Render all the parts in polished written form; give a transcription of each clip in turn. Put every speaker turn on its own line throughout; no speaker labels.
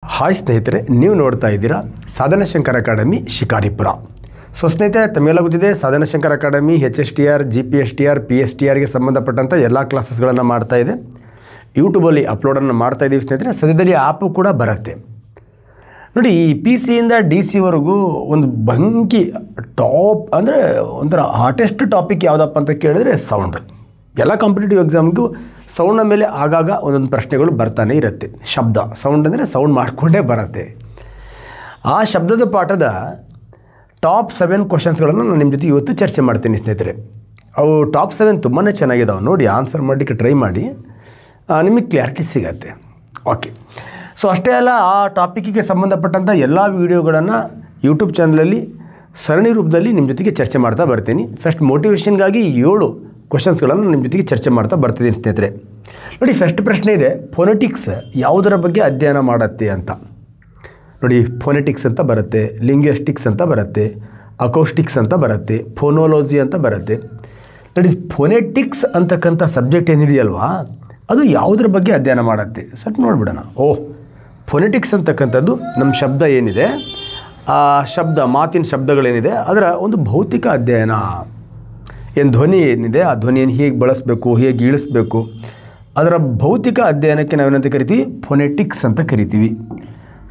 Hi ಸ್ನೇಹಿತರೆ, ನೀವು ನೋಡ್ತಾ ಇದ್ದೀರಾ ಸಾಧನ ಶಂಕರ್ ಅಕಾಡೆಮಿ ಶಿಕಾರಿಪುರ. ಸೊ ಸ್ನೇಹಿತರೆ, ತಮಗೆಲ್ಲ ಗೊತ್ತಿದೆ ಸಾಧನ ಶಂಕರ್ ಅಕಾಡೆಮಿ HSTR, GPSTR, PSTRಗೆ ಸಂಬಂಧಪಟ್ಟಂಥ ಎಲ್ಲ ಕ್ಲಾಸಸ್ಗಳನ್ನು ಮಾಡ್ತಾ ಇದೆ. ಯೂಟ್ಯೂಬಲ್ಲಿ ಅಪ್ಲೋಡನ್ನು ಮಾಡ್ತಾ ಇದ್ದೀವಿ ಸ್ನೇಹಿತರೆ. ಸದ್ಯದಲ್ಲಿ ಆ್ಯಪು ಕೂಡ ಬರುತ್ತೆ ನೋಡಿ. ಈ PC DC ವರೆಗೂ ಒಂದು ಬಂಕಿ ಟಾಪ್ ಅಂದರೆ ಒಂಥರ ಹಾಟೆಸ್ಟ್ ಟಾಪಿಕ್ ಯಾವುದಪ್ಪ ಅಂತ ಕೇಳಿದ್ರೆ ಸೌಂಡ್. ಎಲ್ಲ ಕಾಂಪಿಟೇಟಿವ್ ಎಕ್ಸಾಮ್ಗೂ ಸೌಂಡ್ನ ಮೇಲೆ ಆಗಾಗ ಒಂದೊಂದು ಪ್ರಶ್ನೆಗಳು ಬರ್ತಾನೆ ಇರುತ್ತೆ. ಶಬ್ದ, ಸೌಂಡ್ ಅಂದರೆ ಸೌಂಡ್ ಮಾಡಿಕೊಂಡೇ ಬರುತ್ತೆ. ಆ ಶಬ್ದದ ಪಾಠದ ಟಾಪ್ 7 ಕ್ವಶನ್ಸ್ಗಳನ್ನು ನಾನು ನಿಮ್ಮ ಜೊತೆ ಇವತ್ತು ಚರ್ಚೆ ಮಾಡ್ತೀನಿ ಸ್ನೇಹಿತರೆ. ಅವು ಟಾಪ್ 7 ತುಂಬಾ ಚೆನ್ನಾಗಿದ್ದಾವೆ. ನೋಡಿ, ಆನ್ಸರ್ ಮಾಡಲಿಕ್ಕೆ ಟ್ರೈ ಮಾಡಿ, ನಿಮಗೆ ಕ್ಲಾರಿಟಿ ಸಿಗತ್ತೆ. ಓಕೆ, ಸೊ ಅಷ್ಟೇ ಅಲ್ಲ, ಆ ಟಾಪಿಕ್ಕಿಗೆ ಸಂಬಂಧಪಟ್ಟಂಥ ಎಲ್ಲ ವೀಡಿಯೋಗಳನ್ನು ಯೂಟ್ಯೂಬ್ ಚಾನಲಲ್ಲಿ ಸರಣಿ ರೂಪದಲ್ಲಿ ನಿಮ್ಮ ಜೊತೆಗೆ ಚರ್ಚೆ ಮಾಡ್ತಾ ಬರ್ತೀನಿ. ಫಸ್ಟ್ ಮೋಟಿವೇಷನ್ಗಾಗಿ 7 ಕ್ವಶನ್ಸ್ಗಳನ್ನು ನಿಮ್ಮ ಜೊತೆಗೆ ಚರ್ಚೆ ಮಾಡ್ತಾ ಬರ್ತಿದ್ದೀನಿ ಸ್ನೇಹಿತರೆ. ನೋಡಿ, ಫಸ್ಟ್ ಪ್ರಶ್ನೆ ಇದೆ, ಫೋನೆಟಿಕ್ಸ್ ಯಾವುದರ ಬಗ್ಗೆ ಅಧ್ಯಯನ ಮಾಡುತ್ತೆ ಅಂತ. ನೋಡಿ, ಫೋನೆಟಿಕ್ಸ್ ಅಂತ ಬರುತ್ತೆ, ಲಿಂಗ್ವಿಸ್ಟಿಕ್ಸ್ ಅಂತ ಬರುತ್ತೆ, ಅಕೌಸ್ಟಿಕ್ಸ್ ಅಂತ ಬರುತ್ತೆ, ಫೋನೋಲಜಿ ಅಂತ ಬರುತ್ತೆ. ನೋಡಿ, ಫೋನೆಟಿಕ್ಸ್ ಅಂತಕ್ಕಂಥ ಸಬ್ಜೆಕ್ಟ್ ಏನಿದೆಯಲ್ವಾ, ಅದು ಯಾವುದ್ರ ಬಗ್ಗೆ ಅಧ್ಯಯನ ಮಾಡುತ್ತೆ ಸ್ವಲ್ಪ ನೋಡಿಬಿಡೋಣ. ಫೋನೆಟಿಕ್ಸ್ ಅಂತಕ್ಕಂಥದ್ದು ನಮ್ಮ ಶಬ್ದ ಏನಿದೆ, ಆ ಶಬ್ದ, ಮಾತಿನ ಶಬ್ದಗಳೇನಿದೆ, ಅದರ ಒಂದು ಭೌತಿಕ ಅಧ್ಯಯನ. ಏನು ಧ್ವನಿ ಏನಿದೆ, ಆ ಧ್ವನಿಯನ್ನು ಹೇಗೆ ಬಳಸಬೇಕು, ಹೇಗೆ ಇಳಿಸ್ಬೇಕು, ಅದರ ಭೌತಿಕ ಅಧ್ಯಯನಕ್ಕೆ ನಾವೇನಂತ ಕರಿತೀವಿ, ಫೋನೆಟಿಕ್ಸ್ ಅಂತ ಕರಿತೀವಿ.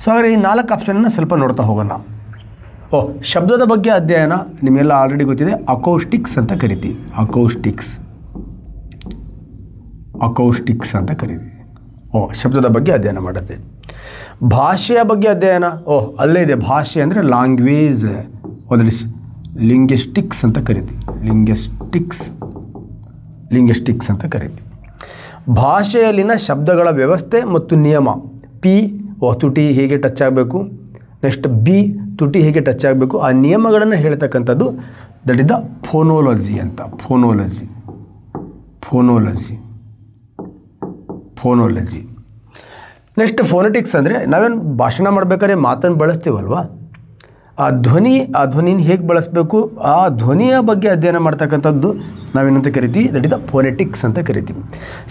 ಸೊ ಹಾಗಾದರೆ ಈ 4 ಆಪ್ಷನ್ನ ಸ್ವಲ್ಪ ನೋಡ್ತಾ ಹೋಗೋಣ. ಶಬ್ದದ ಬಗ್ಗೆ ಅಧ್ಯಯನ ನಿಮಗೆಲ್ಲ ಆಲ್ರೆಡಿ ಗೊತ್ತಿದೆ, ಅಕೌಸ್ಟಿಕ್ಸ್ ಅಂತ ಕರಿತೀವಿ. ಅಕೌಸ್ಟಿಕ್ಸ್ ಅಂತ ಕರಿತೀವಿ. ಶಬ್ದದ ಬಗ್ಗೆ ಅಧ್ಯಯನ ಮಾಡುತ್ತೆ. ಭಾಷೆಯ ಬಗ್ಗೆ ಅಧ್ಯಯನ, ಅಲ್ಲೇ ಇದೆ, ಭಾಷೆ ಅಂದರೆ ಲ್ಯಾಂಗ್ವೇಜ್, ಅದರಲ್ಲಿ ಲಿಂಗ್ವಿಸ್ಟಿಕ್ಸ್ ಅಂತ ಕರಿತೀವಿ. ಲಿಂಗ್ವಿಸ್ಟಿಕ್ಸ್ ಅಂತ ಕರಿತೀವಿ. ಭಾಷೆಯಲ್ಲಿನ ಶಬ್ದಗಳ ವ್ಯವಸ್ಥೆ ಮತ್ತು ನಿಯಮ. P, ತುಟಿ ಹೇಗೆ ಟಚ್ ಆಗಬೇಕು, ನೆಕ್ಸ್ಟ್ B, ತುಟಿ ಹೇಗೆ ಟಚ್ ಆಗಬೇಕು, ಆ ನಿಯಮಗಳನ್ನು ಹೇಳ್ತಕ್ಕಂಥದ್ದು ದಟ್ ಇಸ್ ದ ಫೋನೋಲಜಿ ಅಂತ. ಫೋನೋಲಜಿ. ನೆಕ್ಸ್ಟ್ ಫೋನೆಟಿಕ್ಸ್ ಅಂದರೆ ನಾವೇನು ಭಾಷಣ ಮಾಡಬೇಕಾದ್ರೆ ಮಾತನ್ನು ಬಳಸ್ತೀವಲ್ವ, ಆ ಧ್ವನಿನ ಹೇಗೆ ಬಳಸಬೇಕು, ಆ ಧ್ವನಿಯ ಬಗ್ಗೆ ಅಧ್ಯಯನ ಮಾಡ್ತಕ್ಕಂಥದ್ದು ನಾವೇನಂತ ಕರಿತೀವಿ, ದಟ್ ಇಸ್ ದ ಫೋನೆಟಿಕ್ಸ್ ಅಂತ ಕರಿತೀವಿ.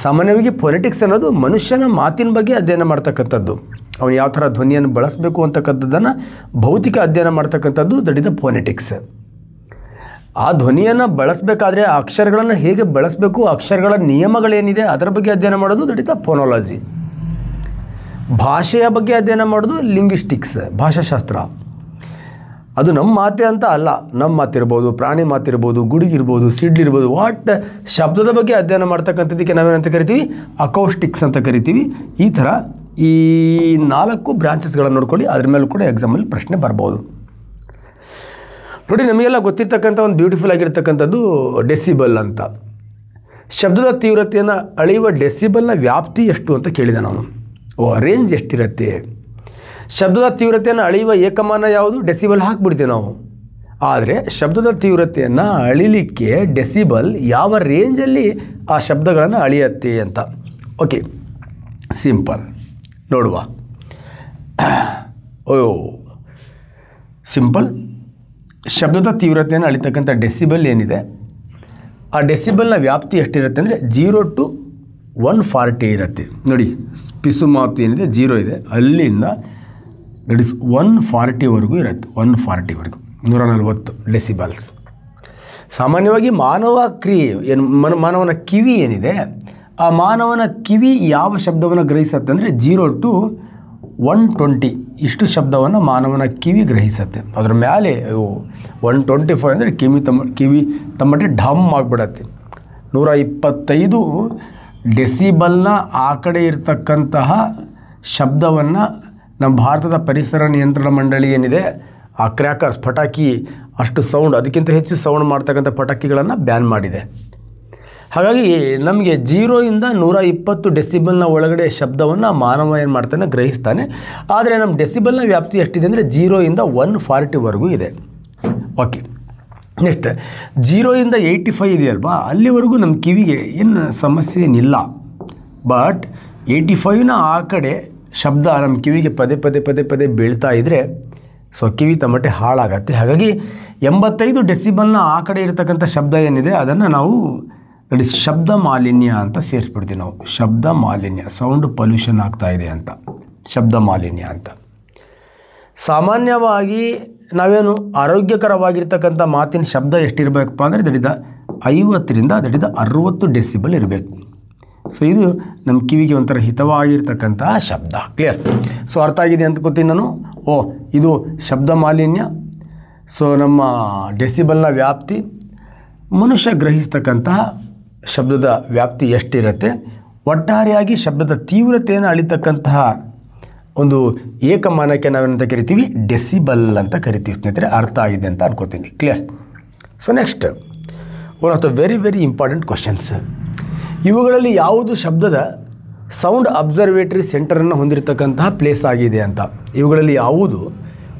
ಸಾಮಾನ್ಯವಾಗಿ ಫೋನೆಟಿಕ್ಸ್ ಅನ್ನೋದು ಮನುಷ್ಯನ ಮಾತಿನ ಬಗ್ಗೆ ಅಧ್ಯಯನ ಮಾಡ್ತಕ್ಕಂಥದ್ದು. ಅವನು ಯಾವ ಥರ ಧ್ವನಿಯನ್ನು ಬಳಸಬೇಕು ಅಂತಕ್ಕಂಥದ್ದನ್ನು ಭೌತಿಕ ಅಧ್ಯಯನ ಮಾಡ್ತಕ್ಕಂಥದ್ದು ದಟ್ ಇಸ್ ದ ಫೋನೆಟಿಕ್ಸ್. ಆ ಧ್ವನಿಯನ್ನು ಬಳಸಬೇಕಾದ್ರೆ ಆ ಅಕ್ಷರಗಳನ್ನು ಹೇಗೆ ಬಳಸಬೇಕು, ಅಕ್ಷರಗಳ ನಿಯಮಗಳೇನಿದೆ ಅದರ ಬಗ್ಗೆ ಅಧ್ಯಯನ ಮಾಡೋದು ದಟ್ ಇಸ್ ದ ಫೋನೋಲಜಿ. ಭಾಷೆಯ ಬಗ್ಗೆ ಅಧ್ಯಯನ ಮಾಡೋದು ಲಿಂಗ್ವಿಸ್ಟಿಕ್ಸ್, ಭಾಷಾಶಾಸ್ತ್ರ. ಅದು ನಮ್ಮ ಮಾತೆ ಅಂತ ಅಲ್ಲ, ನಮ್ಮ ಮಾತಿರ್ಬೋದು, ಪ್ರಾಣಿ ಮಾತಿರ್ಬೋದು, ಗುಡುಗಿರ್ಬೋದು, ಸಿಡ್ಲಿರ್ಬೋದು, ಶಬ್ದದ ಬಗ್ಗೆ ಅಧ್ಯಯನ ಮಾಡ್ತಕ್ಕಂಥದ್ದಕ್ಕೆ ನಾವೇನಂತ ಕರಿತೀವಿ, ಅಕೌಸ್ಟಿಕ್ಸ್ ಅಂತ ಕರಿತೀವಿ. ಈ ಥರ ಈ 4 ಬ್ರಾಂಚಸ್ಗಳನ್ನು ನೋಡ್ಕೊಳ್ಳಿ, ಅದ್ರ ಮೇಲೂ ಕೂಡ ಎಕ್ಸಾಮಲ್ಲಿ ಪ್ರಶ್ನೆ ಬರ್ಬೋದು. ನೋಡಿ, ನಮಗೆಲ್ಲ ಗೊತ್ತಿರ್ತಕ್ಕಂಥ ಒಂದು ಬ್ಯೂಟಿಫುಲ್ ಆಗಿರ್ತಕ್ಕಂಥದ್ದು ಡೆಸಿಬಲ್ ಅಂತ. ಶಬ್ದದ ತೀವ್ರತೆಯನ್ನು ಅಳೆಯುವ ಡೆಸಿಬಲ್ನ ವ್ಯಾಪ್ತಿ ಎಷ್ಟು ಅಂತ ಕೇಳಿದೆ ನಾನು. ರೇಂಜ್ ಎಷ್ಟಿರುತ್ತೆ? ಶಬ್ದದ ತೀವ್ರತೆಯನ್ನು ಅಳೆಯುವ ಏಕಮಾನ ಯಾವುದು, ಡೆಸಿಬಲ್ ಹಾಕ್ಬಿಡ್ತೀವಿ ನಾವು. ಆದರೆ ಶಬ್ದದ ತೀವ್ರತೆಯನ್ನು ಅಳಿಲಿಕ್ಕೆ ಡೆಸಿಬಲ್ ಯಾವ ರೇಂಜಲ್ಲಿ ಆ ಶಬ್ದಗಳನ್ನು ಅಳೆಯುತ್ತೆ ಅಂತ. ಓಕೆ, ಸಿಂಪಲ್ ನೋಡುವ. ಸಿಂಪಲ್, ಶಬ್ದದ ತೀವ್ರತೆಯನ್ನು ಅಳಿತಕ್ಕಂಥ ಡೆಸಿಬಲ್ ಏನಿದೆ, ಆ ಡೆಸಿಬಲ್ನ ವ್ಯಾಪ್ತಿ ಎಷ್ಟಿರುತ್ತೆ ಅಂದರೆ 0 to 140 ಇರುತ್ತೆ. ನೋಡಿ, ಪಿಸು ಮಾತು ಏನಿದೆ 0 ಇದೆ, ಅಲ್ಲಿಂದ ದಟ್ ಇಸ್ 140ವರೆಗೂ ಇರುತ್ತೆ. 140ವರೆಗೂ 140 ಡೆಸಿಬಲ್ಸ್. ಸಾಮಾನ್ಯವಾಗಿ ಮಾನವ ಕ್ರಿಯೆ ಏನು, ಮಾನವನ ಕಿವಿ ಏನಿದೆ, ಆ ಮಾನವನ ಕಿವಿ ಯಾವ ಶಬ್ದವನ್ನು ಗ್ರಹಿಸುತ್ತೆ ಅಂದರೆ 0 to 120 ಇಷ್ಟು ಶಬ್ದವನ್ನು ಮಾನವನ ಕಿವಿ ಗ್ರಹಿಸುತ್ತೆ. ಅದರ ಮೇಲೆ 125 ಅಂದರೆ ಕಿವಿ ತಮ್ಮಟ್ಟೆ ಢಮ್ ಆಗಿಬಿಡತ್ತೆ. 125 ಡೆಸಿಬಲ್ನ ಆ ಕಡೆ ಇರತಕ್ಕಂತಹ ಶಬ್ದವನ್ನು ನಮ್ಮ ಭಾರತದ ಪರಿಸರ ನಿಯಂತ್ರಣ ಮಂಡಳಿ ಏನಿದೆ, ಆ ಕ್ರ್ಯಾಕರ್ಸ್, ಪಟಾಕಿ, ಅಷ್ಟು ಸೌಂಡ್, ಅದಕ್ಕಿಂತ ಹೆಚ್ಚು ಸೌಂಡ್ ಮಾಡ್ತಕ್ಕಂಥ ಪಟಾಕಿಗಳನ್ನು ಬ್ಯಾನ್ ಮಾಡಿದೆ. ಹಾಗಾಗಿ ನಮಗೆ 0 ಇಂದ 120 ಡೆಸಿಬಲ್ನ ಒಳಗಡೆ ಶಬ್ದವನ್ನು ಮಾನವ ಏನು ಮಾಡ್ತಾನೆ, ಗ್ರಹಿಸ್ತಾನೆ. ಆದರೆ ನಮ್ಮ ಡೆಸಿಬಲ್ನ ವ್ಯಾಪ್ತಿ ಎಷ್ಟಿದೆ ಅಂದರೆ 0 ಇಂದ 140ವರೆಗೂ ಇದೆ. ಓಕೆ, ನೆಕ್ಸ್ಟ್ 0 ಇಂದ 85 ಇದೆಯಲ್ವಾ, ಅಲ್ಲಿವರೆಗೂ ನಮ್ಮ ಕಿವಿಗೆ ಏನು ಸಮಸ್ಯೆ ಏನಿಲ್ಲ. ಬಟ್ 85ನ ಆ ಕಡೆ ಶಬ್ದ ನಮ್ಮ ಕಿವಿಗೆ ಪದೇ ಬೀಳ್ತಾ ಇದ್ದರೆ ಸೊ ಕಿವಿ ತಮ್ಮಟ್ಟೆ ಹಾಳಾಗತ್ತೆ. ಹಾಗಾಗಿ 85 ಡೆಸಿಬಲ್ನ ಆ ಕಡೆ ಇರತಕ್ಕಂಥ ಶಬ್ದ ಏನಿದೆ ಅದನ್ನು ನಾವು ಶಬ್ದ ಮಾಲಿನ್ಯ ಅಂತ ಸೇರಿಸ್ಬಿಡ್ತೀವಿ ನಾವು. ಶಬ್ದ ಮಾಲಿನ್ಯ, ಸೌಂಡ್ ಪೊಲ್ಯೂಷನ್ ಆಗ್ತಾ ಇದೆ ಅಂತ. ಶಬ್ದ ಮಾಲಿನ್ಯ ಅಂತ. ಸಾಮಾನ್ಯವಾಗಿ ನಾವೇನು ಆರೋಗ್ಯಕರವಾಗಿರ್ತಕ್ಕಂಥ ಮಾತಿನ ಶಬ್ದ ಎಷ್ಟಿರಬೇಕಪ್ಪ ಅಂದರೆ ದಡಿದ 50ರಿಂದ 60 ಡೆಸಿಬಲ್ ಇರಬೇಕು. ಸೊ ಇದು ನಮ್ಮ ಕಿವಿಗೆ ಒಂಥರ ಹಿತವಾಗಿರ್ತಕ್ಕಂತಹ ಶಬ್ದ. ಕ್ಲಿಯರ್? ಸೊ ಅರ್ಥ ಆಗಿದೆ ಅಂತ ಗೊತ್ತೀನಿ ನಾನು. ಇದು ಶಬ್ದ ಮಾಲಿನ್ಯ. ಸೊ ನಮ್ಮ ಡೆಸಿಬಲ್ನ ವ್ಯಾಪ್ತಿ, ಮನುಷ್ಯ ಗ್ರಹಿಸ್ತಕ್ಕಂತಹ ಶಬ್ದದ ವ್ಯಾಪ್ತಿ ಎಷ್ಟಿರುತ್ತೆ, ಒಟ್ಟಾರೆಯಾಗಿ ಶಬ್ದದ ತೀವ್ರತೆಯನ್ನು ಅಳಿತಕ್ಕಂತಹ ಒಂದು ಏಕಮಾನಕ್ಕೆ ನಾವೇನಂತ ಕರಿತೀವಿ, ಡೆಸಿಬಲ್ ಅಂತ ಕರಿತೀವಿ. ಸ್ನೇಹಿತರೆ ಅರ್ಥ ಆಗಿದೆ ಅಂತ ಅನ್ಕೋತೀನಿ. Clear? So next one of the very important questions. ಇವುಗಳಲ್ಲಿ ಯಾವುದು ಶಬ್ದದ ಸೌಂಡ್ ಅಬ್ಸರ್ವೇಟರಿ ಸೆಂಟರನ್ನು ಹೊಂದಿರತಕ್ಕಂತಹ ಪ್ಲೇಸ್ ಆಗಿದೆ ಅಂತ. ಇವುಗಳಲ್ಲಿ ಯಾವುದು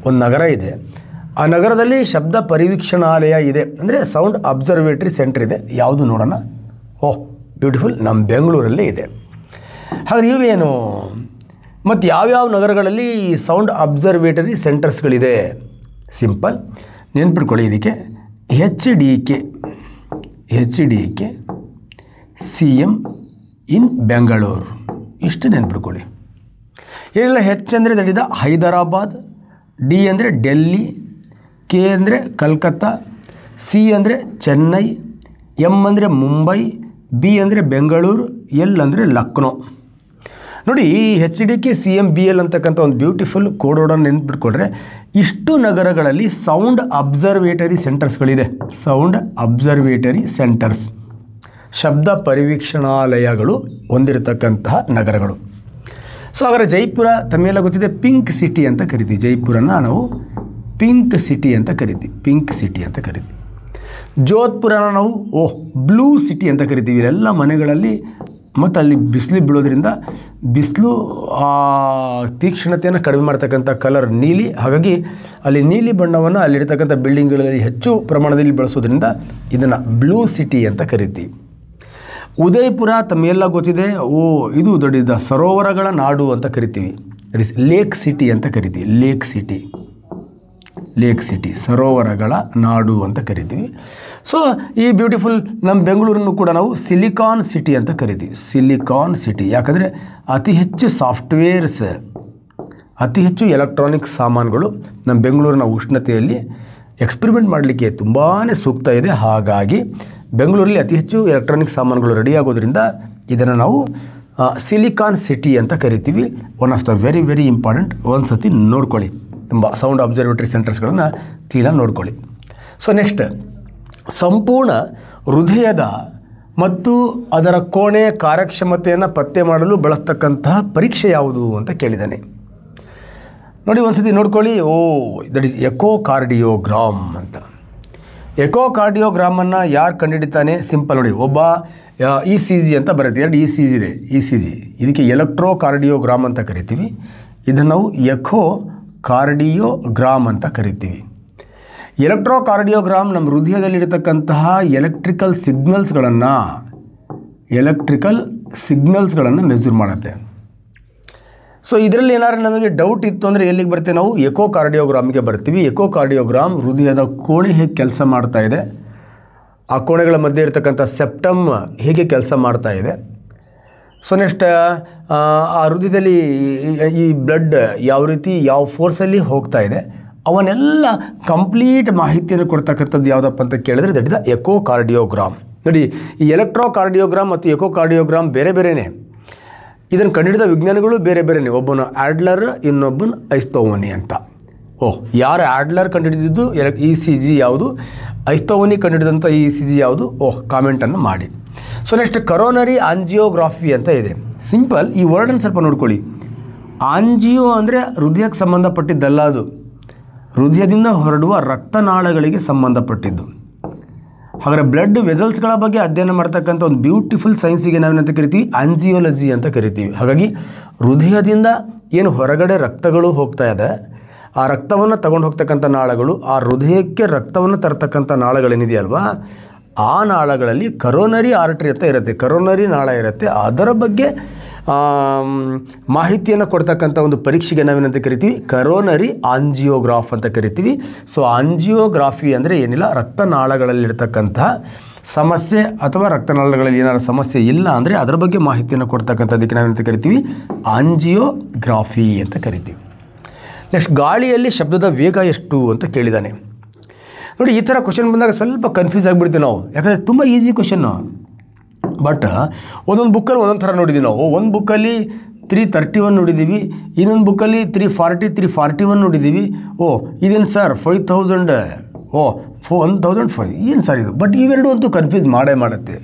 ಒಂದು ನಗರ ಇದೆ, ಆ ನಗರದಲ್ಲಿ ಶಬ್ದ ಪರಿವೀಕ್ಷಣಾಲಯ ಇದೆ, ಅಂದರೆ ಸೌಂಡ್ ಅಬ್ಸರ್ವೇಟರಿ ಸೆಂಟರ್ ಇದೆ. ಯಾವುದು ನೋಡೋಣ? ಬ್ಯೂಟಿಫುಲ್, ನಮ್ಮ ಬೆಂಗಳೂರಲ್ಲೇ ಇದೆ. ಹಾಗಾದ್ರೆ ಇವೇನು ಮತ್ತು ಯಾವ್ಯಾವ ನಗರಗಳಲ್ಲಿ ಸೌಂಡ್ ಅಬ್ಸರ್ವೇಟರಿ ಸೆಂಟರ್ಸ್ಗಳಿದೆ? ಸಿಂಪಲ್, ನೆನ್ಪಿಟ್ಕೊಳ್ಳಿ. ಇದಕ್ಕೆ HDK CM ಇನ್ ಬೆಂಗಳೂರು, ಇಷ್ಟು ನೆನ್ಪಿಟ್ಕೊಳ್ಳಿ. ಏನಿಲ್ಲ, H ಅಂದರೆ ದಡಿದ ಹೈದರಾಬಾದ್, D ಅಂದರೆ ಡೆಲ್ಲಿ, K ಅಂದರೆ ಕಲ್ಕತ್ತಾ, C ಅಂದರೆ ಚೆನ್ನೈ, M ಅಂದರೆ ಮುಂಬೈ, B ಅಂದರೆ ಬೆಂಗಳೂರು, L ಅಂದರೆ ಲಕ್ನೋ. ನೋಡಿ, ಈ HDK CM BL ಅಂತಕ್ಕಂಥ ಒಂದು ಬ್ಯೂಟಿಫುಲ್ ಕೋಡೋಡನ್ನು ನೆನ್ಪಿಟ್ಕೊಂಡ್ರೆ ಇಷ್ಟು ನಗರಗಳಲ್ಲಿ ಸೌಂಡ್ ಅಬ್ಸರ್ವೇಟರಿ ಸೆಂಟರ್ಸ್ಗಳಿದೆ. ಸೌಂಡ್ ಅಬ್ಸರ್ವೇಟರಿ ಸೆಂಟರ್ಸ್, ಶಬ್ದ ಪರಿವೀಕ್ಷಣಾಲಯಗಳು ಹೊಂದಿರತಕ್ಕಂತಹ ನಗರಗಳು. ಸೊ ಹಾಗಾದರೆ ಜೈಪುರ ತಮ್ಮೆಲ್ಲ ಗೊತ್ತಿದೆ, ಪಿಂಕ್ ಸಿಟಿ ಅಂತ ಕರಿತೀವಿ. ಜೈಪುರನ ನಾವು ಪಿಂಕ್ ಸಿಟಿ ಅಂತ ಕರಿತೀವಿ. ಜೋಧ್ಪುರನ ನಾವು ಬ್ಲೂ ಸಿಟಿ ಅಂತ ಕರಿತೀವಿ. ಇಲ್ಲೆಲ್ಲ ಮನೆಗಳಲ್ಲಿ ಮತ್ತು ಅಲ್ಲಿ ಬಿಸಿಲು ಬೀಳೋದ್ರಿಂದ ಬಿಸಿಲು ತೀಕ್ಷ್ಣತೆಯನ್ನು ಕಡಿಮೆ ಮಾಡ್ತಕ್ಕಂಥ ಕಲರ್ ನೀಲಿ. ಹಾಗಾಗಿ ಅಲ್ಲಿ ನೀಲಿ ಬಣ್ಣವನ್ನು ಅಲ್ಲಿರ್ತಕ್ಕಂಥ ಬಿಲ್ಡಿಂಗ್ಗಳಲ್ಲಿ ಹೆಚ್ಚು ಪ್ರಮಾಣದಲ್ಲಿ ಬಳಸೋದ್ರಿಂದ ಇದನ್ನು ಬ್ಲೂ ಸಿಟಿ ಅಂತ ಕರಿತೀವಿ. ಉದಯಪುರ ತಮ್ಮೆಲ್ಲ ಗೊತ್ತಿದೆ, ಇದು ದೊಡ್ಡ ಸರೋವರಗಳ ನಾಡು ಅಂತ ಕರಿತೀವಿ. ದಟ್ ಇಸ್ ಲೇಕ್ ಸಿಟಿ ಅಂತ ಕರಿತೀವಿ. ಲೇಕ್ ಸಿಟಿ ಸರೋವರಗಳ ನಾಡು ಅಂತ ಕರಿತೀವಿ. ಸೊ ಈ ಬ್ಯೂಟಿಫುಲ್ ನಮ್ಮ ಬೆಂಗಳೂರನ್ನು ಕೂಡ ನಾವು ಸಿಲಿಕಾನ್ ಸಿಟಿ ಅಂತ ಕರಿತೀವಿ. ಸಿಲಿಕಾನ್ ಸಿಟಿ ಯಾಕಂದರೆ ಅತಿ ಹೆಚ್ಚು ಸಾಫ್ಟ್ವೇರ್ಸ್, ಅತಿ ಹೆಚ್ಚು ಎಲೆಕ್ಟ್ರಾನಿಕ್ ಸಾಮಾನುಗಳು ನಮ್ಮ ಬೆಂಗಳೂರಿನ ಉಷ್ಣತೆಯಲ್ಲಿ ಎಕ್ಸ್ಪೆರಿಮೆಂಟ್ ಮಾಡಲಿಕ್ಕೆ ತುಂಬಾ ಸೂಕ್ತ ಇದೆ. ಹಾಗಾಗಿ ಬೆಂಗಳೂರಲ್ಲಿ ಅತಿ ಹೆಚ್ಚು ಎಲೆಕ್ಟ್ರಾನಿಕ್ ಸಾಮಾನುಗಳು ರೆಡಿ ಆಗೋದ್ರಿಂದ ಇದನ್ನು ನಾವು ಸಿಲಿಕಾನ್ ಸಿಟಿ ಅಂತ ಕರಿತೀವಿ. One of the very important. ಒಂದು ಸತಿ ನೋಡ್ಕೊಳ್ಳಿ, ತುಂಬ ಸೌಂಡ್ ಅಬ್ಸರ್ವೇಟರಿ ಸೆಂಟರ್ಸ್ಗಳನ್ನು ಕ್ಲೀನಾಗಿ ನೋಡ್ಕೊಳ್ಳಿ. ಸೊ ನೆಕ್ಸ್ಟ್, ಸಂಪೂರ್ಣ ಹೃದಯದ ಮತ್ತು ಅದರ ಕೋಣೆ ಕಾರ್ಯಕ್ಷಮತೆಯನ್ನು ಪತ್ತೆ ಮಾಡಲು ಬಳಸ್ತಕ್ಕಂತಹ ಪರೀಕ್ಷೆ ಯಾವುದು ಅಂತ ಕೇಳಿದ್ದಾನೆ. ನೋಡಿ ಒಂದು ಸತಿ ನೋಡ್ಕೊಳ್ಳಿ. ದಟ್ ಈಸ್ ಎಕೋಕಾರ್ಡಿಯೋಗ್ರಾಮ್ ಅಂತ. ಎಕೋಕಾರ್ಡಿಯೋಗ್ರಾಮನ್ನು ಯಾರು ಕಂಡುಹಿಡಿತಾನೆ? ಸಿಂಪಲ್ ನೋಡಿ, ಒಬ್ಬ ECG ಅಂತ ಬರುತ್ತೆ. 2 ECG ಇದೆ. ECG ಇದಕ್ಕೆ ಎಲೆಕ್ಟ್ರೋಕಾರ್ಡಿಯೋಗ್ರಾಮ್ ಅಂತ ಕರಿತೀವಿ. ಇದನ್ನು ನಾವು ಎಕೋಕಾರ್ಡಿಯೋಗ್ರಾಮ್ ಅಂತ ಕರಿತೀವಿ. ಎಲೆಕ್ಟ್ರೋಕಾರ್ಡಿಯೋಗ್ರಾಮ್ ನಮ್ಮ ಹೃದಯದಲ್ಲಿರತಕ್ಕಂತಹ ಎಲೆಕ್ಟ್ರಿಕಲ್ ಸಿಗ್ನಲ್ಸ್ಗಳನ್ನು ಮೆಜರ್ ಮಾಡುತ್ತೆ. ಸೊ ಇದರಲ್ಲಿ ಏನಾದ್ರು ನಮಗೆ ಡೌಟ್ ಇತ್ತು ಅಂದರೆ ಎಲ್ಲಿಗೆ ಬರ್ತೇವೆ ನಾವು? ಎಕೋಕಾರ್ಡಿಯೋಗ್ರಾಮ್ಗೆ ಬರ್ತೀವಿ. ಎಕೋಕಾರ್ಡಿಯೋಗ್ರಾಮ್ ಹೃದಯದ ಕೋಣೆ ಹೇಗೆ ಕೆಲಸ ಮಾಡ್ತಾ ಇದೆ, ಆ ಕೋಣೆಗಳ ಮಧ್ಯೆ ಇರತಕ್ಕಂಥ ಸೆಪ್ಟಮ್ ಹೇಗೆ ಕೆಲಸ ಮಾಡ್ತಾ ಇದೆ. ಸೊ ನೆಕ್ಸ್ಟ್, ಆ ಹೃದಯದಲ್ಲಿ ಈ ಬ್ಲಡ್ ಯಾವ ರೀತಿ ಯಾವ ಫೋರ್ಸಲ್ಲಿ ಹೋಗ್ತಾ ಇದೆ, ಅವನ್ನೆಲ್ಲ ಕಂಪ್ಲೀಟ್ ಮಾಹಿತಿಯನ್ನು ಕೊಡ್ತಕ್ಕಂಥದ್ದು ಯಾವುದಪ್ಪ ಅಂತ ಕೇಳಿದ್ರೆ ದಟ್ ಇಸ್ ದ ಎಕೋಕಾರ್ಡಿಯೋಗ್ರಾಮ್. ನೋಡಿ, ಈ ಎಲೆಕ್ಟ್ರೋಕಾರ್ಡಿಯೋಗ್ರಾಮ್ ಮತ್ತು ಎಕೋಕಾರ್ಡಿಯೋಗ್ರಾಮ್ ಬೇರೆ ಬೇರೆಯೇ. ಇದನ್ನು ಕಂಡುಹಿಡಿದ ವಿಜ್ಞಾನಿಗಳು ಬೇರೆ ಬೇರೆಯೇ. ಒಬ್ಬನು ಆಡ್ಲರ್, ಇನ್ನೊಬ್ಬನು ಐಸ್ತೋವನಿ ಅಂತ. ಯಾರು ಆಡ್ಲರ್ ಕಂಡುಹಿಡಿದಿದ್ದು ECG ಯಾವುದು, ಐಸ್ತೋವನಿ ಕಂಡುಹಿಡಿದಂಥ ECG ಯಾವುದು? ಕಾಮೆಂಟನ್ನು ಮಾಡಿ. ಸೊ ನೆಕ್ಸ್ಟ್, ಕರೋನರಿ ಆಂಜಿಯೋಗ್ರಾಫಿ ಅಂತ ಇದೆ. ಸಿಂಪಲ್, ಈ ವರ್ಡನ್ನು ಸ್ವಲ್ಪ ನೋಡ್ಕೊಳ್ಳಿ. ಆಂಜಿಯೋ ಅಂದರೆ ಹೃದಯಕ್ಕೆ ಸಂಬಂಧಪಟ್ಟಿದ್ದಲ್ಲ, ಅದು ಹೃದಯದಿಂದ ಹೊರಡುವ ರಕ್ತನಾಳಗಳಿಗೆ ಸಂಬಂಧಪಟ್ಟಿದ್ದು. ಹಾಗಾದರೆ ಬ್ಲಡ್ ವೆಸಲ್ಸ್ಗಳ ಬಗ್ಗೆ ಅಧ್ಯಯನ ಮಾಡ್ತಕ್ಕಂಥ ಒಂದು ಬ್ಯೂಟಿಫುಲ್ ಸೈನ್ಸಿಗೆ ನಾವೇನಂತ ಕರಿತೀವಿ? ಆಂಜಿಯೋಲಜಿ ಅಂತ ಕರಿತೀವಿ. ಹಾಗಾಗಿ ಹೃದಯದಿಂದ ಏನು ಹೊರಗಡೆ ರಕ್ತಗಳು ಹೋಗ್ತಾ ಇದೆ, ಆ ರಕ್ತವನ್ನು ತಗೊಂಡು ಹೋಗ್ತಕ್ಕಂಥ ನಾಳಗಳು, ಆ ಹೃದಯಕ್ಕೆ ರಕ್ತವನ್ನು ತರ್ತಕ್ಕಂಥ ನಾಳಗಳೇನಿದೆಯಲ್ವಾ, ಆ ನಾಳಗಳಲ್ಲಿ ಕರೋನರಿ ಆರ್ಟರಿ ಅಂತ ಇರುತ್ತೆ, ಕರೋನರಿ ನಾಳ ಇರುತ್ತೆ. ಅದರ ಬಗ್ಗೆ ಮಾಹಿತಿಯನ್ನು ಕೊಡ್ತಕ್ಕಂಥ ಒಂದು ಪರೀಕ್ಷೆಗೆ ನಾವೇನಂತ ಕರಿತೀವಿ? ಕರೋನರಿ ಆಂಜಿಯೋಗ್ರಾಫ್ ಅಂತ ಕರಿತೀವಿ. ಸೊ ಆಂಜಿಯೋಗ್ರಾಫಿ ಅಂದರೆ ಏನಿಲ್ಲ, ರಕ್ತನಾಳಗಳಲ್ಲಿರ್ತಕ್ಕಂಥ ಸಮಸ್ಯೆ ಅಥವಾ ರಕ್ತನಾಳಗಳಲ್ಲಿ ಏನಾದರೂ ಸಮಸ್ಯೆ ಇಲ್ಲ ಅಂದರೆ ಅದರ ಬಗ್ಗೆ ಮಾಹಿತಿಯನ್ನು ಕೊಡ್ತಕ್ಕಂಥದ್ದಕ್ಕೆ ನಾವೇನಂತ ಕರಿತೀವಿ ಆಂಜಿಯೋಗ್ರಾಫಿ ಅಂತ ಕರಿತೀವಿ. ನೆಕ್ಸ್ಟ್ ಗಾಳಿಯಲ್ಲಿ ಶಬ್ದದ ವೇಗ ಎಷ್ಟು ಅಂತ ಕೇಳಿದ್ದಾನೆ. ನೋಡಿ ಈ ಥರ ಕ್ವಶನ್ ಬಂದಾಗ ಸ್ವಲ್ಪ ಕನ್ಫ್ಯೂಸ್ ಆಗಿಬಿಡ್ತೀವಿ ನಾವು, ಯಾಕಂದರೆ ತುಂಬ ಈಸಿ ಕ್ವಶನ್ನು. ಬಟ್ ಒಂದೊಂದು ಬುಕ್ಕಲ್ಲಿ ಒಂದೊಂದು ಥರ ನೋಡಿದ್ದೀವಿ ನಾವು. ಒಂದು ಬುಕ್ಕಲ್ಲಿ 331 ನೋಡಿದ್ದೀವಿ, ಇನ್ನೊಂದು ಬುಕ್ಕಲ್ಲಿ 340 341 ನೋಡಿದ್ದೀವಿ. ಇದೇನು ಸರ್ 5000 1005 ಏನು ಸರ್ ಇದು? ಬಟ್ ಇವೆರಡು ಅಂತೂ ಕನ್ಫ್ಯೂಸ್ ಮಾಡುತ್ತೆ.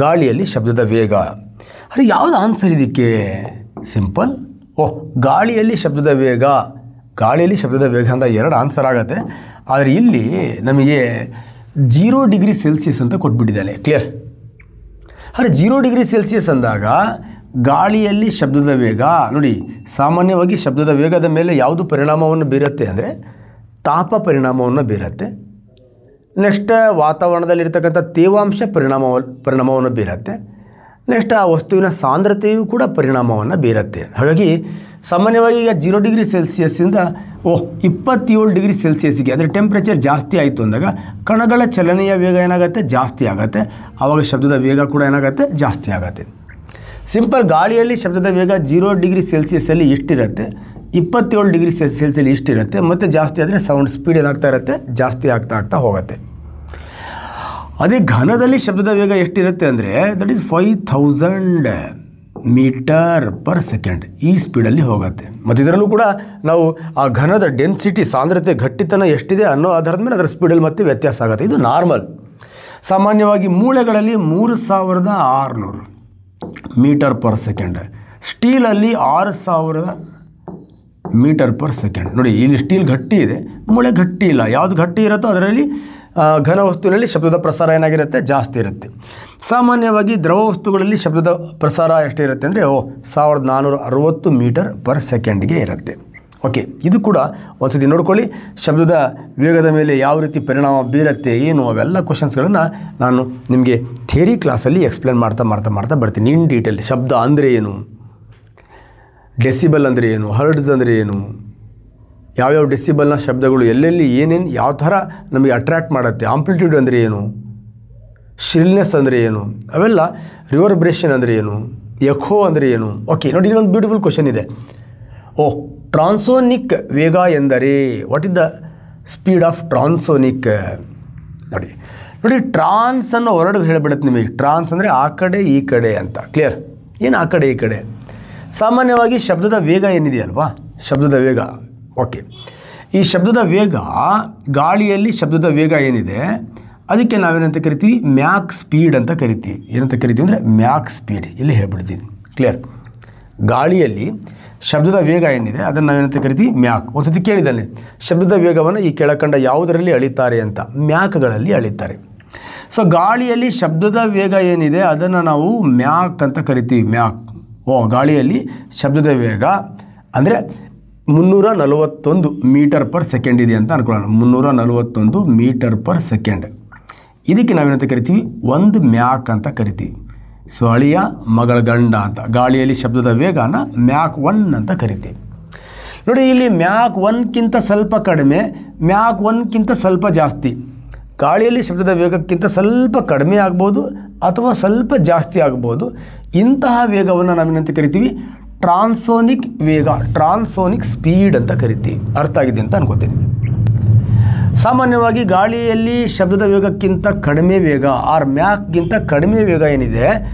ಗಾಳಿಯಲ್ಲಿ ಶಬ್ದದ ವೇಗ, ಅರೆ ಯಾವುದು ಆನ್ಸರ್ ಇದಕ್ಕೆ? ಸಿಂಪಲ್, ಗಾಳಿಯಲ್ಲಿ ಶಬ್ದದ ವೇಗ ಅಂತ 2 ಆನ್ಸರ್ ಆಗುತ್ತೆ. ಆದರೆ ಇಲ್ಲಿ ನಮಗೆ 0 ಡಿಗ್ರಿ ಸೆಲ್ಸಿಯಸ್ ಅಂತ ಕೊಟ್ಬಿಟ್ಟಿದ್ದಾನೆ. ಕ್ಲಿಯರ್? ಅರೆ 0 ಡಿಗ್ರಿ ಸೆಲ್ಸಿಯಸ್ ಅಂದಾಗ ಗಾಳಿಯಲ್ಲಿ ಶಬ್ದದ ವೇಗ ನೋಡಿ, ಸಾಮಾನ್ಯವಾಗಿ ಶಬ್ದದ ವೇಗದ ಮೇಲೆ ಯಾವುದು ಪರಿಣಾಮವನ್ನು ಬೀರುತ್ತೆ ಅಂದರೆ ತಾಪ ಪರಿಣಾಮವನ್ನು ಬೀರುತ್ತೆ. ನೆಕ್ಸ್ಟ್ ವಾತಾವರಣದಲ್ಲಿರ್ತಕ್ಕಂಥ ತೇವಾಂಶ ಪರಿಣಾಮವನ್ನು ಬೀರುತ್ತೆ. ನೆಕ್ಸ್ಟ್ ಆ ವಸ್ತುವಿನ ಸಾಂದ್ರತೆಯೂ ಕೂಡ ಪರಿಣಾಮವನ್ನು ಬೀರುತ್ತೆ. ಹಾಗಾಗಿ ಸಾಮಾನ್ಯವಾಗಿ ಈಗ 0 ಡಿಗ್ರಿ ಸೆಲ್ಸಿಯಸ್ಸಿಂದ 27 ಡಿಗ್ರಿ ಸೆಲ್ಸಿಯಸ್ಸಿಗೆ ಅಂದರೆ ಟೆಂಪ್ರೇಚರ್ ಜಾಸ್ತಿ ಆಯಿತು ಅಂದಾಗ ಕಣಗಳ ಚಲನೆಯ ವೇಗ ಏನಾಗುತ್ತೆ? ಜಾಸ್ತಿ ಆಗುತ್ತೆ. ಆವಾಗ ಶಬ್ದದ ವೇಗ ಕೂಡ ಏನಾಗುತ್ತೆ? ಜಾಸ್ತಿ ಆಗುತ್ತೆ. ಸಿಂಪಲ್, ಗಾಳಿಯಲ್ಲಿ ಶಬ್ದದ ವೇಗ 0 ಡಿಗ್ರಿ ಸೆಲ್ಸಿಯಸ್ಸಲ್ಲಿ ಇಷ್ಟಿರುತ್ತೆ, 27 ಡಿಗ್ರಿ ಸೆಲ್ಸಿಯಸ್ಸಲ್ಲಿ ಇಷ್ಟಿರುತ್ತೆ. ಮತ್ತು ಜಾಸ್ತಿ ಆದರೆ ಸೌಂಡ್ ಸ್ಪೀಡ್ ಏನಾಗ್ತಾ ಇರುತ್ತೆ? ಜಾಸ್ತಿ ಆಗ್ತಾ ಹೋಗುತ್ತೆ. ಅದೇ ಘನದಲ್ಲಿ ಶಬ್ದದ ವೇಗ ಎಷ್ಟಿರುತ್ತೆ ಅಂದರೆ that is 5000 metre per second. ಈ ಸ್ಪೀಡಲ್ಲಿ ಹೋಗುತ್ತೆ. ಮತ್ತು ಇದರಲ್ಲೂ ಕೂಡ ನಾವು ಆ ಘನದ ಡೆನ್ಸಿಟಿ, ಸಾಂದ್ರತೆ, ಗಟ್ಟಿತನ ಎಷ್ಟಿದೆ ಅನ್ನೋ ಆಧಾರದ ಮೇಲೆ ಅದರ ಸ್ಪೀಡಲ್ಲಿ ಮತ್ತೆ ವ್ಯತ್ಯಾಸ ಆಗುತ್ತೆ. ಇದು ನಾರ್ಮಲ್. ಸಾಮಾನ್ಯವಾಗಿ ಮೂಳೆಗಳಲ್ಲಿ 3600 ಮೀಟರ್ ಪರ್ ಸೆಕೆಂಡ್, ಸ್ಟೀಲಲ್ಲಿ 6000 ಮೀಟರ್ ಪರ್ ಸೆಕೆಂಡ್. ನೋಡಿ ಇಲ್ಲಿ ಸ್ಟೀಲ್ ಗಟ್ಟಿ ಇದೆ, ಮೂಳೆ ಗಟ್ಟಿ ಇಲ್ಲ. ಯಾವುದು ಗಟ್ಟಿ ಇರುತ್ತೋ ಅದರಲ್ಲಿ ಘನ ವಸ್ತುವಿನಲ್ಲಿ ಶಬ್ದದ ಪ್ರಸಾರ ಏನಾಗಿರುತ್ತೆ? ಜಾಸ್ತಿ ಇರುತ್ತೆ. ಸಾಮಾನ್ಯವಾಗಿ ದ್ರವ ವಸ್ತುಗಳಲ್ಲಿ ಶಬ್ದದ ಪ್ರಸಾರ ಎಷ್ಟಿರುತ್ತೆ ಅಂದರೆ 1460 ಮೀಟರ್ ಪರ್ ಸೆಕೆಂಡ್ಗೆ ಇರುತ್ತೆ. ಓಕೆ, ಇದು ಕೂಡ ಒಂದ್ಸತಿ ನೋಡ್ಕೊಳ್ಳಿ. ಶಬ್ದದ ವೇಗದ ಮೇಲೆ ಯಾವ ರೀತಿ ಪರಿಣಾಮ ಬೀರುತ್ತೆ ಏನು, ಅವೆಲ್ಲ ಕ್ವಶನ್ಸ್ಗಳನ್ನು ನಾನು ನಿಮಗೆ ಥಿಯರಿ ಕ್ಲಾಸಲ್ಲಿ ಎಕ್ಸ್ಪ್ಲೇನ್ ಮಾಡ್ತಾ ಬರ್ತೀನಿ ಇನ್ ಡೀಟೇಲ್. ಶಬ್ದ ಅಂದರೆ ಏನು, ಡೆಸಿಬಲ್ ಅಂದರೆ ಏನು, ಹರ್ಡ್ಸ್ ಅಂದರೆ ಏನು, ಯಾವ್ಯಾವ ಡೆಸಿಬಲ್ನ ಶಬ್ದಗಳು ಎಲ್ಲೆಲ್ಲಿ ಏನೇನು ಯಾವ ಥರ ನಮಗೆ ಅಟ್ರ್ಯಾಕ್ಟ್ ಮಾಡುತ್ತೆ, ಆಂಪ್ಲಿಟ್ಯೂಡ್ ಅಂದರೆ ಏನು, ಶಿಲ್ನೆಸ್ ಅಂದರೆ ಏನು, ಅವೆಲ್ಲ ರಿವರ್ಬ್ರೇಷನ್ ಅಂದರೆ ಏನು, ಎಖೋ ಅಂದರೆ ಏನು. ಓಕೆ ನೋಡಿ, ಇನ್ನೊಂದು ಬ್ಯೂಟಿಫುಲ್ ಕ್ವಶನ್ ಇದೆ. ಟ್ರಾನ್ಸೋನಿಕ್ ವೇಗ ಎಂದರೆ what is the speed of transonic? ನೋಡಿ ಟ್ರಾನ್ಸ್ ಅನ್ನೋ ವರ್ಡ್ ಹೇಳಿಬಿಡುತ್ತೆ ನಿಮಗೆ. ಟ್ರಾನ್ಸ್ ಅಂದರೆ ಆ ಕಡೆ ಈ ಕಡೆ ಅಂತ. ಕ್ಲಿಯರ್? ಏನು ಆ ಕಡೆ ಈ ಕಡೆ? ಸಾಮಾನ್ಯವಾಗಿ ಶಬ್ದದ ವೇಗ ಏನಿದೆಯಲ್ವಾ, ಶಬ್ದದ ವೇಗ. ಓಕೆ, ಈ ಶಬ್ದದ ವೇಗ, ಗಾಳಿಯಲ್ಲಿ ಶಬ್ದದ ವೇಗ ಏನಿದೆ ಅದಕ್ಕೆ ನಾವೇನಂತ ಕರಿತೀವಿ? ಮ್ಯಾಕ್ ಸ್ಪೀಡ್ ಅಂತ ಕರಿತೀವಿ. ಏನಂತ ಕರಿತೀವಿ ಅಂದರೆ ಮ್ಯಾಕ್ ಸ್ಪೀಡ್. ಇಲ್ಲಿ ಹೇಳ್ಬಿಡ್ತೀವಿ. ಕ್ಲಿಯರ್? ಗಾಳಿಯಲ್ಲಿ ಶಬ್ದದ ವೇಗ ಏನಿದೆ ಅದನ್ನು ನಾವೇನಂತ ಕರಿತೀವಿ? ಮ್ಯಾಕ್. ಒಂದು ಸತಿ ಕೇಳಿದ್ದಾನೆ, ಶಬ್ದದ ವೇಗವನ್ನು ಈ ಕೆಳಕಂಡ ಯಾವುದರಲ್ಲಿ ಅಳಿತಾರೆ ಅಂತ. ಮ್ಯಾಕ್ಗಳಲ್ಲಿ ಅಳಿತಾರೆ. ಸೊ ಗಾಳಿಯಲ್ಲಿ ಶಬ್ದದ ವೇಗ ಏನಿದೆ ಅದನ್ನು ನಾವು ಮ್ಯಾಕ್ ಅಂತ ಕರಿತೀವಿ. ಮ್ಯಾಕ್. ಗಾಳಿಯಲ್ಲಿ ಶಬ್ದದ ವೇಗ ಅಂದರೆ 341 ಮೀಟರ್ ಪರ್ ಸೆಕೆಂಡ್ ಇದೆ ಅಂತ ಅನ್ಕೊಳ್ಳೋಣ. 341 ಮೀಟರ್ ಪರ್ ಸೆಕೆಂಡ್. ಇದಕ್ಕೆ ನಾವೇನಂತ ಕರಿತೀವಿ? 1 ಮ್ಯಾಕ್ ಅಂತ ಕರಿತೀವಿ. ಸೊ ಅಳಿಯ ಮಗಳ ಗಂಡ ಅಂತ. ಗಾಳಿಯಲ್ಲಿ ಶಬ್ದದ ವೇಗನ ಮ್ಯಾಕ್ 1 ಅಂತ ಕರಿತೀವಿ. ನೋಡಿ ಇಲ್ಲಿ ಮ್ಯಾಕ್ 1ಕ್ಕಿಂತ ಸ್ವಲ್ಪ ಕಡಿಮೆ, ಮ್ಯಾಕ್ 1ಕ್ಕಿಂತ ಸ್ವಲ್ಪ ಜಾಸ್ತಿ. ಗಾಳಿಯಲ್ಲಿ ಶಬ್ದದ ವೇಗಕ್ಕಿಂತ ಸ್ವಲ್ಪ ಕಡಿಮೆ ಆಗ್ಬೋದು ಅಥವಾ ಸ್ವಲ್ಪ ಜಾಸ್ತಿ ಆಗ್ಬೋದು. ಇಂತಹ ವೇಗವನ್ನು ನಾವೇನಂತ ಕರಿತೀವಿ? ಟ್ರಾನ್ಸೋನಿಕ್ ವೇಗ, ಟ್ರಾನ್ಸೋನಿಕ್ ಸ್ಪೀಡ್ ಅಂತ ಕರಿತೀವಿ. ಅರ್ಥ ಆಗಿದೆ ಅಂತ ಅನ್ಕೋತೀನಿ. ಸಾಮಾನ್ಯವಾಗಿ ಗಾಳಿಯಲ್ಲಿ ಶಬ್ದದ ವೇಗಕ್ಕಿಂತ ಕಡಿಮೆ ವೇಗ ಆರ್ ಮ್ಯಾಕ್ಗಿಂತ ಕಡಿಮೆ ವೇಗ ಏನಿದೆ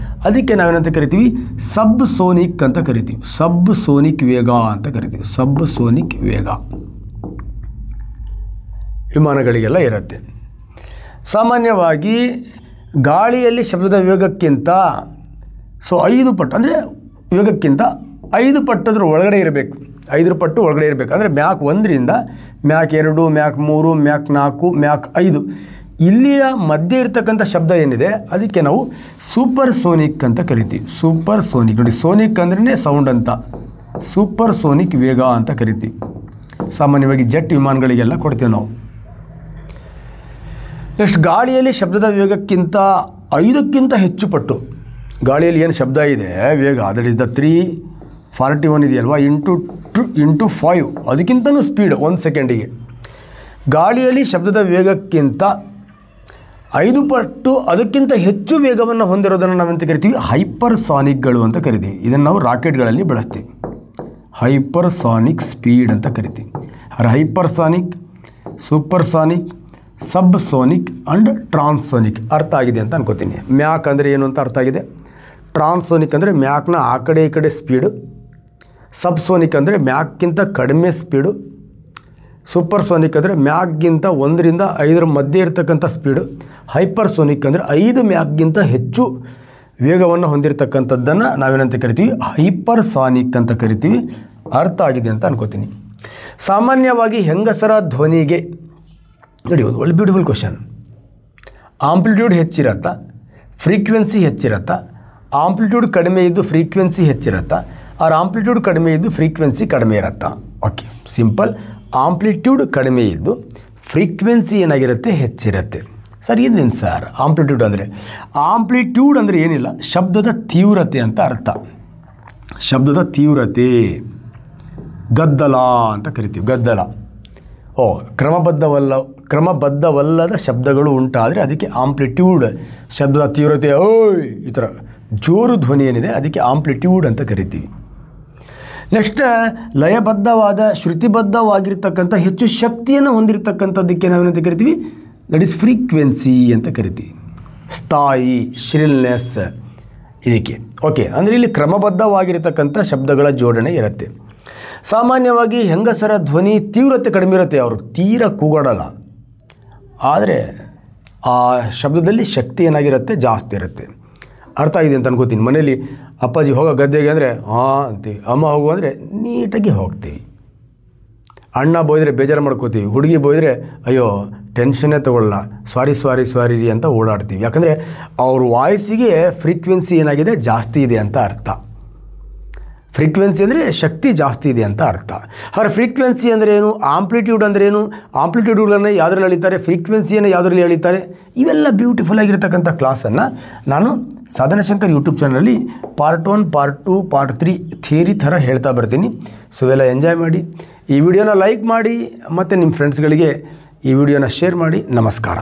ಅದಕ್ಕೆ ನಾವೇನಂತ ಕರಿತೀವಿ? ಸಬ್ ಸೋನಿಕ್ ಅಂತ ಕರಿತೀವಿ. ಸಬ್ ಸೋನಿಕ್ ವೇಗ ಅಂತ ಕರಿತೀವಿ. ಸಬ್ ಸೋನಿಕ್ ವೇಗ ವಿಮಾನಗಳಿಗೆಲ್ಲ ಇರುತ್ತೆ. ಸಾಮಾನ್ಯವಾಗಿ ಗಾಳಿಯಲ್ಲಿ ಶಬ್ದದ ವೇಗಕ್ಕಿಂತ 5 ಪಟ್ಟು ಅಂದರೆ ವೇಗಕ್ಕಿಂತ 5 ಪಟ್ಟದ್ರ ಒಳಗಡೆ ಇರಬೇಕು. 5 ಪಟ್ಟು ಒಳಗಡೆ ಇರಬೇಕು. ಅಂದರೆ ಮ್ಯಾಕ್ 1ರಿಂದ ಮ್ಯಾಕ್ 2, ಮ್ಯಾಕ್ 3, ಮ್ಯಾಕ್ 4, ಮ್ಯಾಕ್ 5 ಇಲ್ಲಿಯ ಮಧ್ಯೆ ಇರ್ತಕ್ಕಂಥ ಶಬ್ದ ಏನಿದೆ ಅದಕ್ಕೆ ನಾವು ಸೂಪರ್ ಸೋನಿಕ್ ಅಂತ ಕರಿತೀವಿ. Super Sonic. ನೋಡಿ ಸೋನಿಕ್ ಅಂದ್ರೆ ಸೌಂಡ್ ಅಂತ. ಸೂಪರ್ ಸೋನಿಕ್ ವೇಗ ಅಂತ ಕರಿತೀವಿ. ಸಾಮಾನ್ಯವಾಗಿ ಜೆಟ್ ವಿಮಾನಗಳಿಗೆಲ್ಲ ಕೊಡ್ತೀವಿ ನಾವು. ನೆಕ್ಸ್ಟ್ ಗಾಳಿಯಲ್ಲಿ ಶಬ್ದದ ವೇಗಕ್ಕಿಂತ 5ಕ್ಕಿಂತ ಹೆಚ್ಚು ಪಟ್ಟು ಗಾಳಿಯಲ್ಲಿ ಏನು ಶಬ್ದ ಇದೆ ವೇಗ ದಟ್ ಇಸ್ ದ 341 ಇದೆಯಲ್ವಾ ಇಂಟು 5 ಅದಕ್ಕಿಂತಲೂ ಸ್ಪೀಡ್ 1 ಸೆಕೆಂಡಿಗೆ. ಗಾಳಿಯಲ್ಲಿ ಶಬ್ದದ ವೇಗಕ್ಕಿಂತ 5 ಪಟ್ಟು ಅದಕ್ಕಿಂತ ಹೆಚ್ಚು ವೇಗವನ್ನು ಹೊಂದಿರೋದನ್ನು ನಾವೆಂತ ಕರಿತೀವಿ? ಹೈಪರ್ಸಾನಿಕ್ಗಳು ಅಂತ ಕರಿತೀವಿ. ಇದನ್ನು ನಾವು ರಾಕೆಟ್ಗಳಲ್ಲಿ ಬಳಸ್ತೀವಿ. ಹೈಪರ್ಸಾನಿಕ್ ಸ್ಪೀಡ್ ಅಂತ ಕರಿತೀವಿ. ಹೈಪರ್ಸಾನಿಕ್, ಸೂಪರ್ಸಾನಿಕ್, ಸಬ್ಸೋನಿಕ್ ಆ್ಯಂಡ್ ಟ್ರಾನ್ಸೋನಿಕ್ ಅರ್ಥ ಆಗಿದೆ ಅಂತ ಅನ್ಕೋತೀನಿ. ಮ್ಯಾಕ್ ಅಂದರೆ ಏನು ಅಂತ ಅರ್ಥ ಆಗಿದೆ. ಟ್ರಾನ್ಸೋನಿಕ್ ಅಂದರೆ ಮ್ಯಾಕ್ನ ಆ ಕಡೆ ಈ ಕಡೆ ಸ್ಪೀಡು. ಸಬ್ಸೋನಿಕ್ ಅಂದರೆ ಮ್ಯಾಕ್ಗಿಂತ ಕಡಿಮೆ ಸ್ಪೀಡು. ಸೂಪರ್ಸೋನಿಕ್ ಅಂದರೆ ಮ್ಯಾಕ್ಗಿಂತ 1 ರಿಂದ 5 ಮಧ್ಯೆ ಇರತಕ್ಕಂಥ ಸ್ಪೀಡು. ಹೈಪರ್ಸೋನಿಕ್ ಅಂದರೆ 5 ಮ್ಯಾಕ್ಗಿಂತ ಹೆಚ್ಚು ವೇಗವನ್ನು ಹೊಂದಿರತಕ್ಕಂಥದ್ದನ್ನು ನಾವೇನಂತ ಕರಿತೀವಿ? ಹೈಪರ್ಸಾನಿಕ್ ಅಂತ ಕರಿತೀವಿ. ಅರ್ಥ ಆಗಿದೆ ಅಂತ ಅನ್ಕೋತೀನಿ. ಸಾಮಾನ್ಯವಾಗಿ ಹೆಂಗಸರ ಧ್ವನಿಗೆ ನೋಡಿ, ಒಂದು ಒಳ್ಳೆ ಬ್ಯೂಟಿಫುಲ್ ಕ್ವಶನ್. ಆಂಪ್ಲಿಟ್ಯೂಡ್ ಹೆಚ್ಚಿರತ್ತಾ, ಫ್ರೀಕ್ವೆನ್ಸಿ ಹೆಚ್ಚಿರತ್ತಾ? ಆಂಪ್ಲಿಟ್ಯೂಡ್ ಕಡಿಮೆ ಇದ್ದು ಫ್ರೀಕ್ವೆನ್ಸಿ ಹೆಚ್ಚಿರತ್ತಾ, ಆರ್ ಆಂಪ್ಲಿಟ್ಯೂಡ್ ಕಡಿಮೆ ಇದ್ದು ಫ್ರೀಕ್ವೆನ್ಸಿ ಕಡಿಮೆ ಇರತ್ತಾ? Okay, simple. ಆಂಪ್ಲಿಟ್ಯೂಡ್ ಕಡಿಮೆ ಇದ್ದು ಫ್ರೀಕ್ವೆನ್ಸಿ ಏನಾಗಿರುತ್ತೆ? ಹೆಚ್ಚಿರುತ್ತೆ. ಸರ್ ಇದೇನು ಸರ್ ಆಂಪ್ಲಿಟ್ಯೂಡ್ ಅಂದರೆ? ಆಂಪ್ಲಿಟ್ಯೂಡ್ ಅಂದರೆ ಏನಿಲ್ಲ, ಶಬ್ದದ ತೀವ್ರತೆ ಅಂತ ಅರ್ಥ. ಶಬ್ದದ ತೀವ್ರತೆ, ಗದ್ದಲ ಅಂತ ಕರಿತೀವಿ. ಗದ್ದಲ. ಕ್ರಮಬದ್ಧವಲ್ಲದ ಶಬ್ದಗಳು ಉಂಟಾದರೆ ಅದಕ್ಕೆ ಆಂಪ್ಲಿಟ್ಯೂಡ್. ಶಬ್ದದ ತೀವ್ರತೆ ಓಯ್ ಈ ಥರ ಜೋರು ಧ್ವನಿ ಏನಿದೆ ಅದಕ್ಕೆ ಆಂಪ್ಲಿಟ್ಯೂಡ್ ಅಂತ ಕರಿತೀವಿ. ನೆಕ್ಸ್ಟ್, ಲಯಬದ್ಧವಾದ, ಶ್ರುತಿಬದ್ಧವಾಗಿರ್ತಕ್ಕಂಥ ಹೆಚ್ಚು ಶಕ್ತಿಯನ್ನು ಹೊಂದಿರತಕ್ಕಂಥದ್ದಕ್ಕೆ ನಾವೇನಂತ ಕರಿತೀವಿ? ದಟ್ ಈಸ್ ಫ್ರೀಕ್ವೆನ್ಸಿ ಅಂತ ಕರಿತೀವಿ. ಸ್ಥಾಯಿ, ಶ್ರಿಲ್ನೆಸ್ ಇದಕ್ಕೆ. ಓಕೆ, ಅಂದರೆ ಇಲ್ಲಿ ಕ್ರಮಬದ್ಧವಾಗಿರತಕ್ಕಂಥ ಶಬ್ದಗಳ ಜೋಡಣೆ ಇರುತ್ತೆ. ಸಾಮಾನ್ಯವಾಗಿ ಹೆಂಗಸರ ಧ್ವನಿ ತೀವ್ರತೆ ಕಡಿಮೆ ಇರುತ್ತೆ. ಅವರು ತೀರ ಕೂಗಾಡಲ್ಲ, ಆದರೆ ಆ ಶಬ್ದದಲ್ಲಿ ಶಕ್ತಿ ಏನಾಗಿರುತ್ತೆ? ಜಾಸ್ತಿ ಇರುತ್ತೆ. ಅರ್ಥ ಆಗಿದೆ ಅಂತ ಅನ್ಕೋತೀನಿ. ಮನೇಲಿ ಅಪ್ಪಾಜಿ ಹೋಗೋ ಗದ್ದೆಗೆ ಅಂದರೆ ಹಾಂ ಅಂತೀವಿ, ಅಮ್ಮ ಹೋಗು ಅಂದರೆ ನೀಟಾಗಿ ಹೋಗ್ತೀವಿ. ಅಣ್ಣ ಬೋಯ್ದರೆ ಬೇಜಾರು ಮಾಡ್ಕೋತೀವಿ, ಹುಡುಗಿ ಬೋಯ್ದರೆ ಅಯ್ಯೋ ಟೆನ್ಷನ್ನೇ ತೊಗೊಳ್ಳಲ್ಲ, ಸಾರಿ ರೀ ಅಂತ ಓಡಾಡ್ತೀವಿ. ಯಾಕಂದರೆ ಅವ್ರ ವಾಯ್ಸಿಗೆ ಫ್ರೀಕ್ವೆನ್ಸಿ ಏನಾಗಿದೆ? ಜಾಸ್ತಿ ಇದೆ ಅಂತ ಅರ್ಥ. ಫ್ರೀಕ್ವೆನ್ಸಿ ಅಂದರೆ ಶಕ್ತಿ ಜಾಸ್ತಿ ಇದೆ ಅಂತ ಅರ್ಥ. ಹಾಗೆ ಫ್ರೀಕ್ವೆನ್ಸಿ ಅಂದರೆ ಏನು? ಆಂಪ್ಲಿಟ್ಯೂಡ್ ಅಂದರೆ ಏನು? ಆಂಪ್ಲಿಟ್ಯೂಡ್ಗಳನ್ನು ಯಾವುದರಲ್ಲಿ ಎಳಿತಾರೆ? ಫ್ರೀಕ್ವೆನ್ಸಿಯನ್ನು ಯಾವುದರಲ್ಲಿ ಎಳಿತಾರೆ? ಇವೆಲ್ಲ ಬ್ಯೂಟಿಫುಲ್ ಆಗಿರ್ತಕ್ಕಂಥ ಕ್ಲಾಸನ್ನು ನಾನು ಸಾಧನಶಂಕರ್ ಯೂಟ್ಯೂಬ್ ಚಾನಲಲ್ಲಿ ಪಾರ್ಟ್ 1, ಪಾರ್ಟ್ 2, ಪಾರ್ಟ್ 3 ಥಿಯರಿ ಥರ ಹೇಳ್ತಾ ಬರ್ತೀನಿ. ಸೊ ಇವೆಲ್ಲ ಎಂಜಾಯ್ ಮಾಡಿ. ಈ ವಿಡಿಯೋನ ಲೈಕ್ ಮಾಡಿ ಮತ್ತು ನಿಮ್ಮ ಫ್ರೆಂಡ್ಸ್ಗಳಿಗೆ ಈ ವಿಡಿಯೋನ ಶೇರ್ ಮಾಡಿ. ನಮಸ್ಕಾರ.